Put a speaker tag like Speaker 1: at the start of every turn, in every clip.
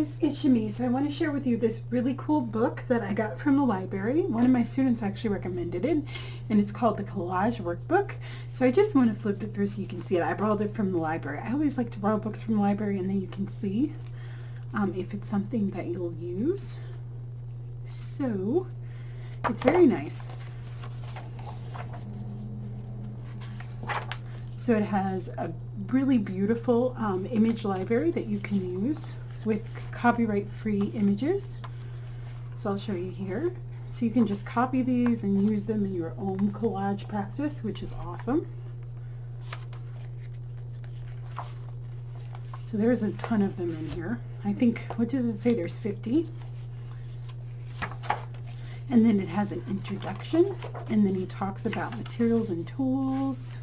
Speaker 1: guys, it's Shami. So I want to share with you this really cool book that I got from the library. One of my students actually recommended it, and it's called the Collage Workbook. So I just want to flip it through so you can see it. I borrowed it from the library. I always like to borrow books from the library, and then you can see if it's something that you'll use. So it's very nice. So it has a really beautiful image library that you can use with copyright-free images. So I'll show you here. So you can just copy these and use them in your own collage practice, which is awesome. So there's a ton of them in here. I think, what does it say? There's 50. And then it has an introduction, and then he talks about materials and tools.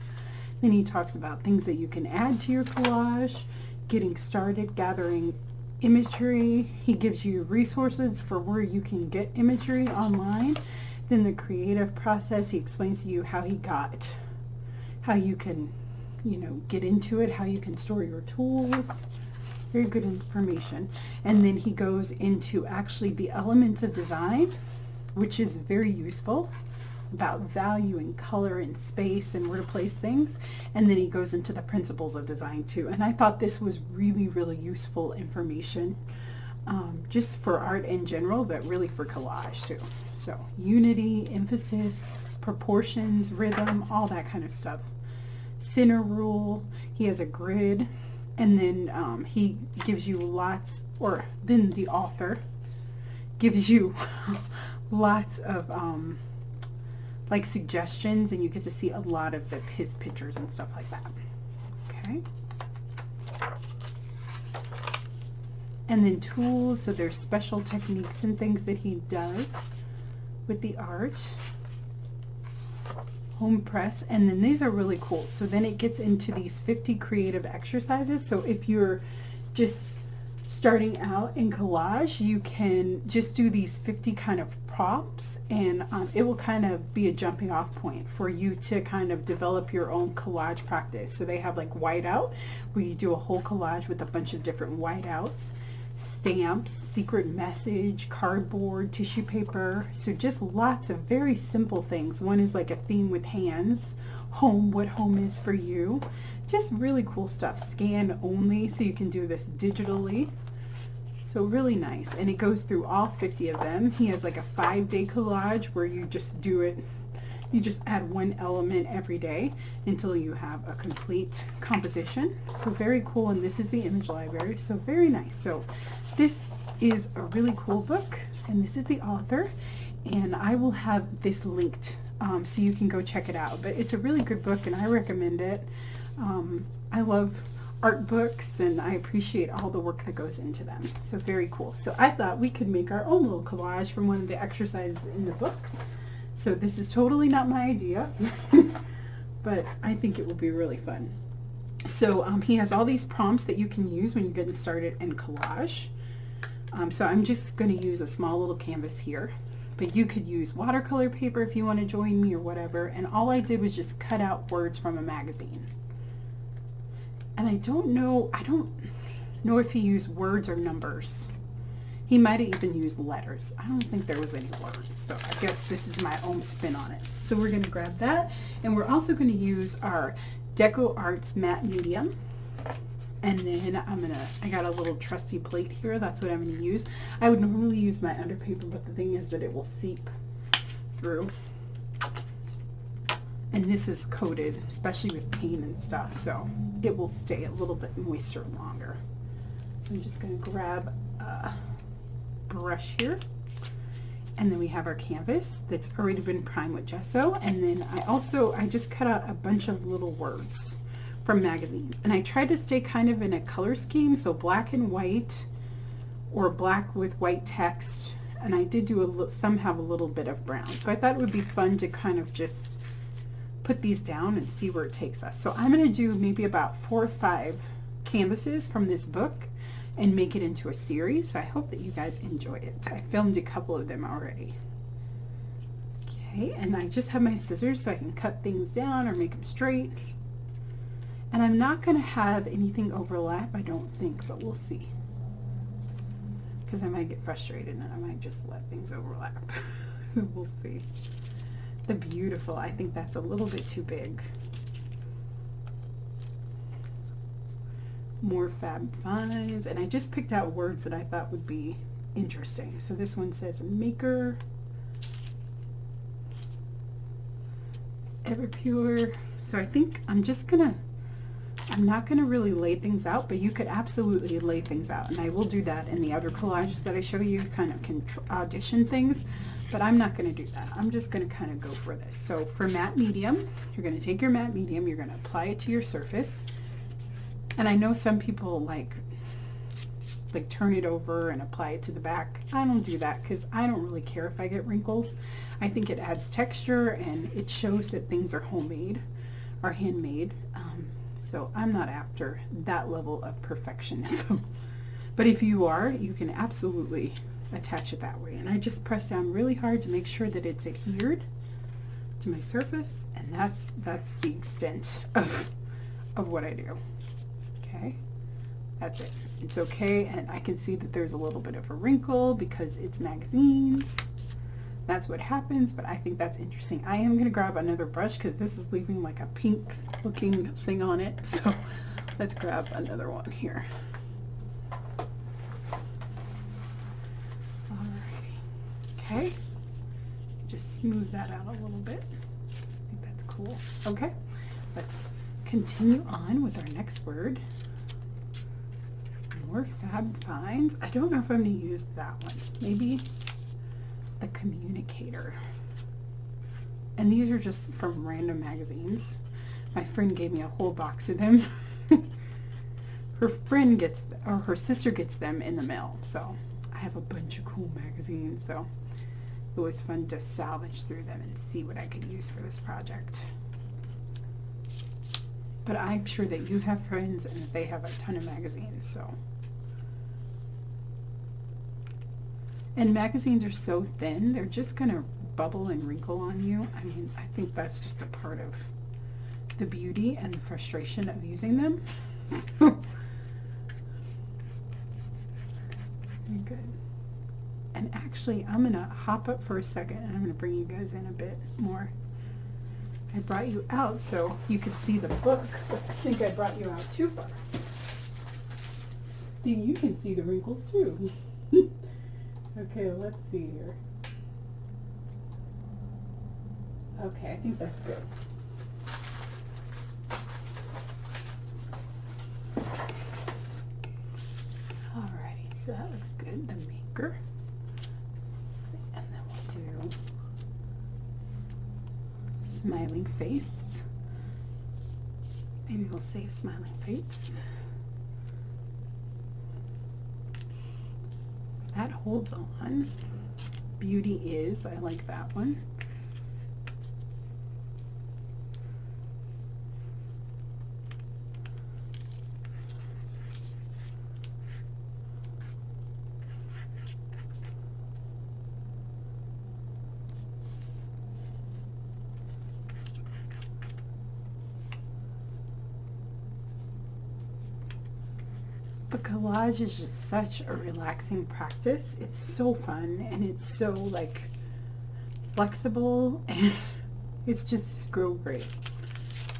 Speaker 1: Then he talks about things that you can add to your collage, getting started, gathering imagery. He gives you resources for where you can get imagery online. Then the creative process, he explains to you how you can, get into it, how you can store your tools. Very good information. And then he goes into actually the elements of design, which is very useful, about value and color and space and where to place things. And then he goes into the principles of design too. And I thought this was really, really useful information, just for art in general, but really for collage too. So unity, emphasis, proportions, rhythm, all that kind of stuff. Center rule, he has a grid, and then he gives you then the author gives you lots of like suggestions, and you get to see a lot of his pictures and stuff like that. Okay. And then tools, so there's special techniques and things that he does with the art. Home press, and then these are really cool. So then it gets into these 50 creative exercises. So if you're just starting out in collage, you can just do these 50 kind of prompts, and it will kind of be a jumping off point for you to kind of develop your own collage practice. So they have like whiteout, where you do a whole collage with a bunch of different whiteouts, stamps, secret message, cardboard, tissue paper. So just lots of very simple things. One is like a theme with hands, home, what home is for you. Just really cool stuff. Scan only, so you can do this digitally. So really nice. And it goes through all 50 of them. He has like a 5-day collage where you just do it. You just add one element every day until you have a complete composition. So very cool. And this is the image library. So very nice. So this is a really cool book, and this is the author. And I will have this linked so you can go check it out. But it's a really good book, and I recommend it. I love art books, and I appreciate all the work that goes into them. So very cool. So I thought we could make our own little collage from one of the exercises in the book. So this is totally not my idea, but I think it will be really fun. So he has all these prompts that you can use when you're getting started in collage. So I'm just going to use a small little canvas here, but you could use watercolor paper if you want to join me or whatever. And all I did was just cut out words from a magazine. And I don't know if he used words or numbers. He might have even used letters. I don't think there was any words. So I guess this is my own spin on it. So we're going to grab that. And we're also going to use our Deco Arts matte medium. And then I got a little trusty plate here. That's what I'm going to use. I would normally use my underpaper, but the thing is that it will seep through. And this is coated, especially with paint and stuff, so it will stay a little bit moister longer. So I'm just going to grab a brush here. And then we have our canvas that's already been primed with gesso. And then I just cut out a bunch of little words from magazines. And I tried to stay kind of in a color scheme, so black and white, or black with white text. And I did do some have a little bit of brown. So I thought it would be fun to kind of just put these down and see where it takes us. So I'm going to do maybe about 4 or 5 canvases from this book and make it into a series. So I hope that you guys enjoy it. I filmed a couple of them already. Okay, and I just have my scissors so I can cut things down or make them straight. And I'm not going to have anything overlap, I don't think, but we'll see. because I might get frustrated and I might just let things overlap. We'll see. The beautiful, I think that's a little bit too big. More fab finds, and I just picked out words that I thought would be interesting. So this one says maker, ever pure. So I think I'm not gonna really lay things out, but you could absolutely lay things out, and I will do that in the other collages that I show you. Kind of can audition things, but I'm not going to do that. I'm just going to kind of go for this. So for matte medium, you're going to take your matte medium, you're going to apply it to your surface. And I know some people like turn it over and apply it to the back. I don't do that because I don't really care if I get wrinkles. I think it adds texture and it shows that things are homemade or handmade. So I'm not after that level of perfectionism. But if you are, you can absolutely attach it that way. And I just press down really hard to make sure that it's adhered to my surface, and that's the extent of what I do. Okay, that's it. It's okay, and I can see that there's a little bit of a wrinkle because it's magazines. That's what happens, but I think that's interesting. I am going to grab another brush because this is leaving like a pink looking thing on it. So let's grab another one here. Alrighty. Okay. Just smooth that out a little bit. I think that's cool. Okay. Let's continue on with our next word. More fab finds. I don't know if I'm going to use that one. Maybe the communicator. And these are just from random magazines. My friend gave me a whole box of them. Her friend gets, or her sister gets them in the mail. So I have a bunch of cool magazines. So it was fun to salvage through them and see what I could use for this project. But I'm sure that you have friends and that they have a ton of magazines. So. And magazines are so thin, they're just going to bubble and wrinkle on you. I mean, I think that's just a part of the beauty and the frustration of using them. Very good. And actually, I'm going to hop up for a second and I'm going to bring you guys in a bit more. I brought you out so you could see the book, but I think I brought you out too far. See, you can see the wrinkles too. Okay, let's see here. Okay, I think that's good. Alrighty, so that looks good. The maker. Let's see, and then we'll do smiling face. Maybe we'll save smiling face. That holds on. Beauty is, I like that one. But collage is just such a relaxing practice. It's so fun and it's so like flexible and it's just so great.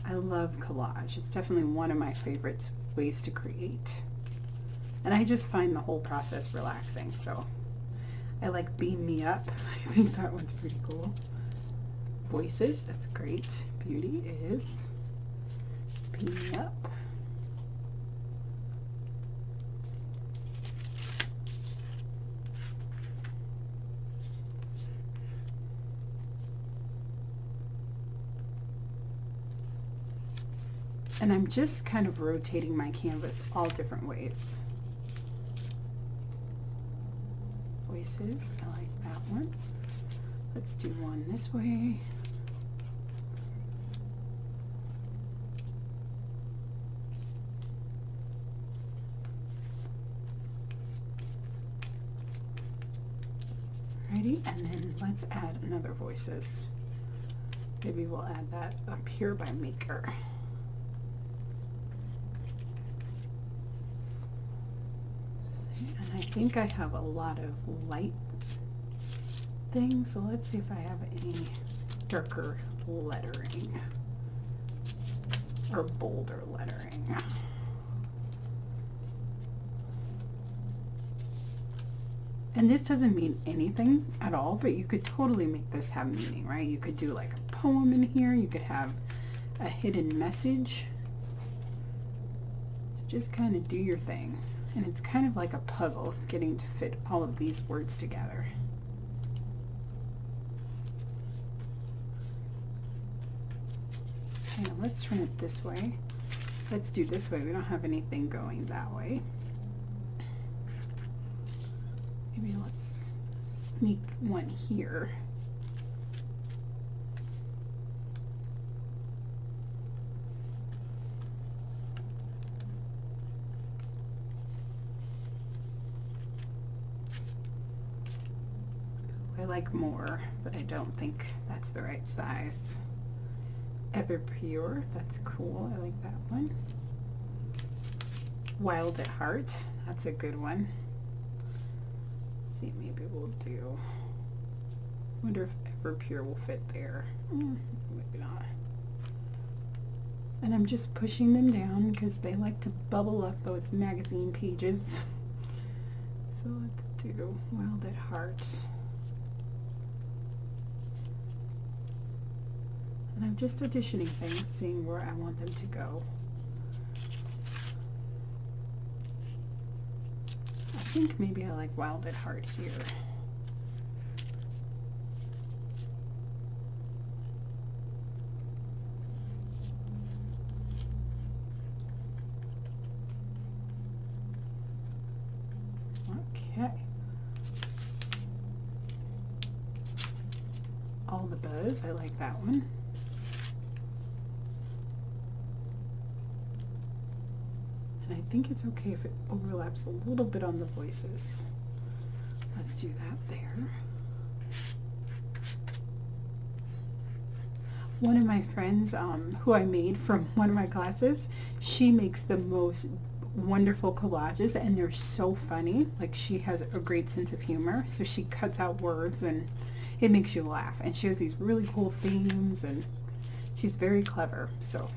Speaker 1: I love collage. It's definitely one of my favorite ways to create. And I just find the whole process relaxing. So I like Beam Me Up. I think that one's pretty cool. Voices, that's great. Beauty is Beam Me Up. And I'm just kind of rotating my canvas all different ways. Voices, I like that one. Let's do one this way. Alrighty, and then let's add another voices. Maybe we'll add that up here by maker. And I think I have a lot of light things, so let's see if I have any darker lettering or bolder lettering. And this doesn't mean anything at all, but you could totally make this have meaning, right? You could do like a poem in here. You could have a hidden message. So just kind of do your thing. And it's kind of like a puzzle, getting to fit all of these words together. Okay, now let's turn it this way. Let's do this way. We don't have anything going that way. Maybe let's sneak one here. I like more, but I don't think that's the right size. Ever Pure, that's cool. I like that one. Wild at Heart, that's a good one. See, maybe we'll do, wonder if Ever Pure will fit there. Maybe not. And I'm just pushing them down because they like to bubble up those magazine pages. So let's do Wild at Heart. And I'm just auditioning things, seeing where I want them to go. I think maybe I like Wild at Heart here. Okay. All the Buzz, I like that one. And I think it's okay if it overlaps a little bit on the voices. Let's do that there. One of my friends who I made from one of my classes, she makes the most wonderful collages and they're so funny. Like, she has a great sense of humor, so she cuts out words and it makes you laugh. And she has these really cool themes and she's very clever. So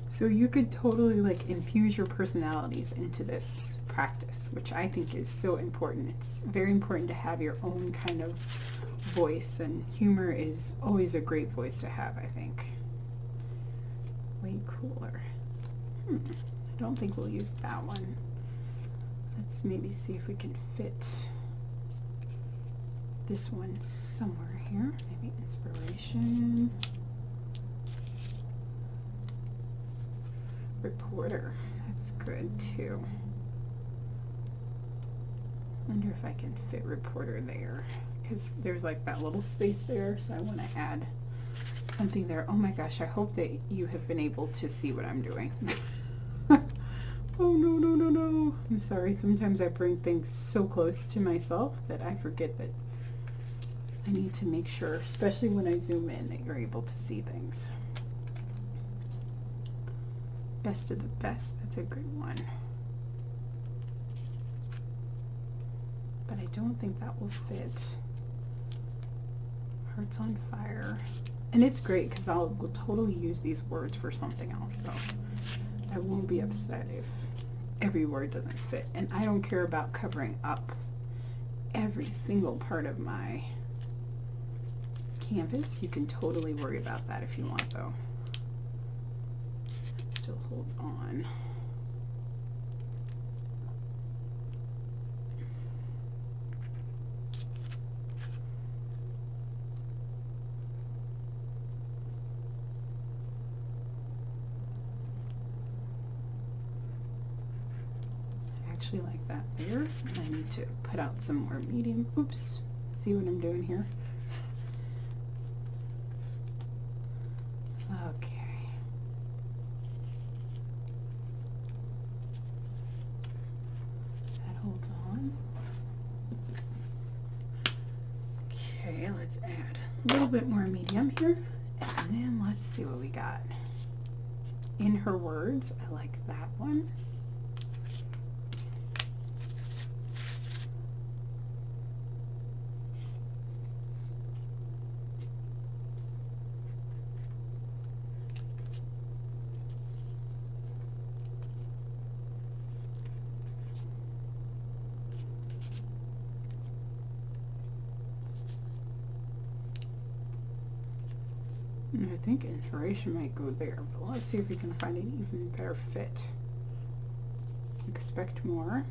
Speaker 1: so you could totally like infuse your personalities into this practice, which I think is so important. It's very important to have your own kind of voice, and humor is always a great voice to have, I think. Way cooler. I don't think we'll use that one. Let's maybe see if we can fit this one somewhere here. Maybe Inspiration. Reporter, that's good too. Wonder if I can fit Reporter there, because there's like that little space there, so I want to add something there. Oh my gosh, I hope that you have been able to see what I'm doing. Oh no. I'm sorry, sometimes I bring things so close to myself that I forget that I need to make sure, especially when I zoom in, that you're able to see things. Best of the Best, that's a good one. But I don't think that will fit. Hearts on Fire. And it's great because I'll totally use these words for something else, so I won't be upset if every word doesn't fit. And I don't care about covering up every single part of my canvas. You can totally worry about that if you want, though. Still holds on. I actually like that there, and I need to put out some more medium. Oops, see what I'm doing here? Okay. Holds on. Okay, let's add a little bit more medium here, and then let's see what we got. In Her Words, I like that one. I think inspiration might go there, but let's see if we can find an even better fit. Expect more.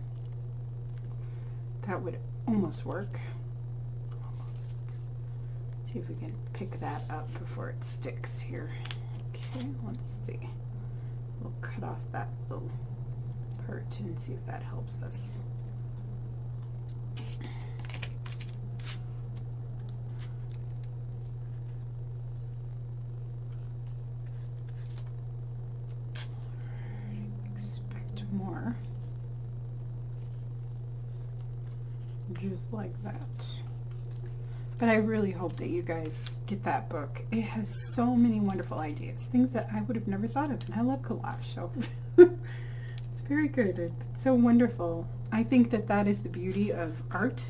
Speaker 1: That would almost work. Almost. Let's see if we can pick that up before it sticks here. Okay, let's see. We'll cut off that little part and see if that helps us. Expect more. Just like that. But I really hope that you guys get that book. It has so many wonderful ideas, things that I would have never thought of, and I love collage, so it's very good. It's so wonderful. I think that that is the beauty of art,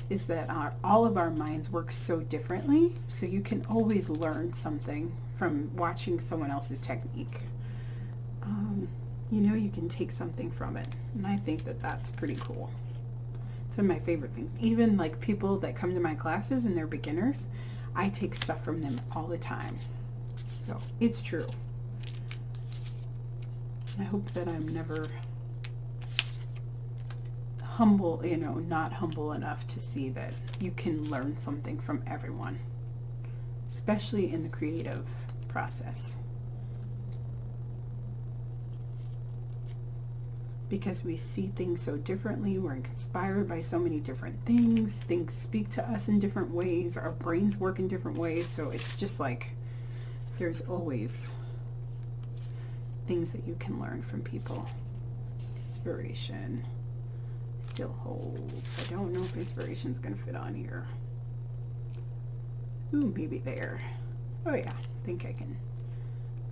Speaker 1: is that all of our minds work so differently, so you can always learn something from watching someone else's technique. You know, you can take something from it, and I think that that's pretty cool. Some of my favorite things. Even like people that come to my classes and they're beginners, I take stuff from them all the time. So it's true. I hope that I'm never humble, you know, not humble enough to see that you can learn something from everyone, especially in the creative process. Because we see things so differently, we're inspired by so many different things speak to us in different ways, our brains work in different ways, so it's just like there's always things that you can learn from people. Inspiration still holds. I don't know if inspiration's gonna fit on here. Ooh, maybe there. Oh yeah, I think I can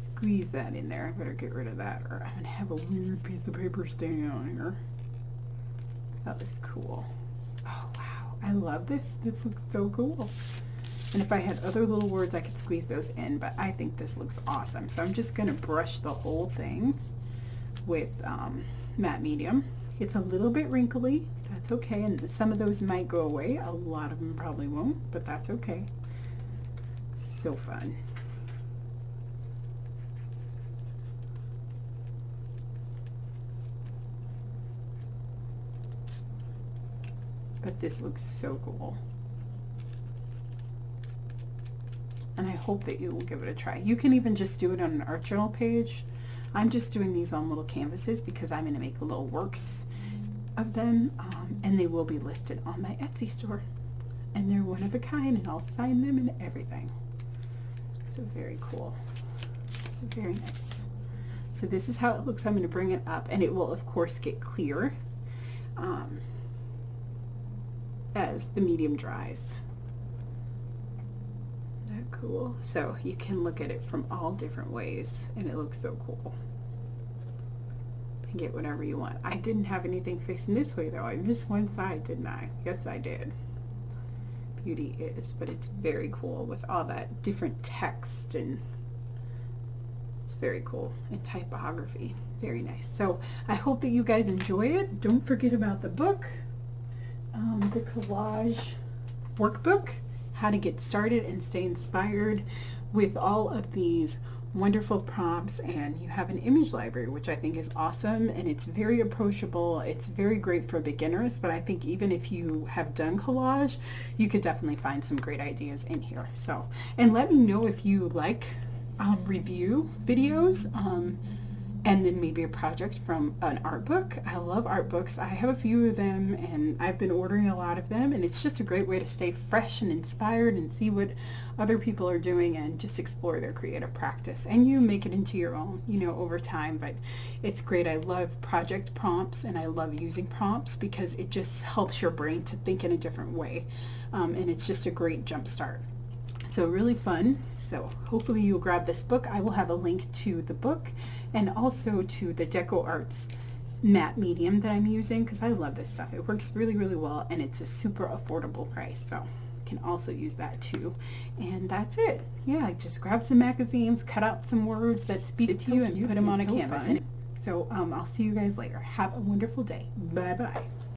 Speaker 1: squeeze that in there. I better get rid of that or I'm gonna have a weird piece of paper staying on here. That looks cool. Oh wow, I love this. This looks so cool. And if I had other little words, I could squeeze those in, but I think this looks awesome. So I'm just gonna brush the whole thing with matte medium. It's a little bit wrinkly. That's okay, and some of those might go away. A lot of them probably won't, but that's okay. So fun. But this looks so cool. And I hope that you will give it a try. You can even just do it on an art journal page. I'm just doing these on little canvases because I'm going to make little works of them, and they will be listed on my Etsy store. And they're one of a kind, and I'll sign them and everything. So very cool. So very nice. So this is how it looks. I'm going to bring it up, and it will of course get clear as the medium dries. Isn't that cool? So you can look at it from all different ways, and it looks so cool. And get whatever you want. I didn't have anything facing this way though. I missed one side, didn't I? Yes, I did. Beauty is, but it's very cool with all that different text, and it's very cool. And typography, very nice. So I hope that you guys enjoy it. Don't forget about the book, the Collage Workbook, how to get started and stay inspired with all of these wonderful prompts. And you have an image library, which I think is awesome, and it's very approachable. It's very great for beginners, but I think even if you have done collage, you could definitely find some great ideas in here. So, and let me know if you like review videos, and then maybe a project from an art book. I love art books. I have a few of them, and I've been ordering a lot of them, and it's just a great way to stay fresh and inspired and see what other people are doing and just explore their creative practice. And you make it into your own, you know, over time, but it's great. I love project prompts, and I love using prompts because it just helps your brain to think in a different way, and it's just a great jump start. So really fun. So hopefully you'll grab this book. I will have a link to the book and also to the Deco Arts matte medium that I'm using, because I love this stuff. It works really, really well, and it's a super affordable price. So you can also use that too. And that's it. Yeah, just grab some magazines, cut out some words that speak to you, and put them on a canvas. So I'll see you guys later. Have a wonderful day. Bye-bye.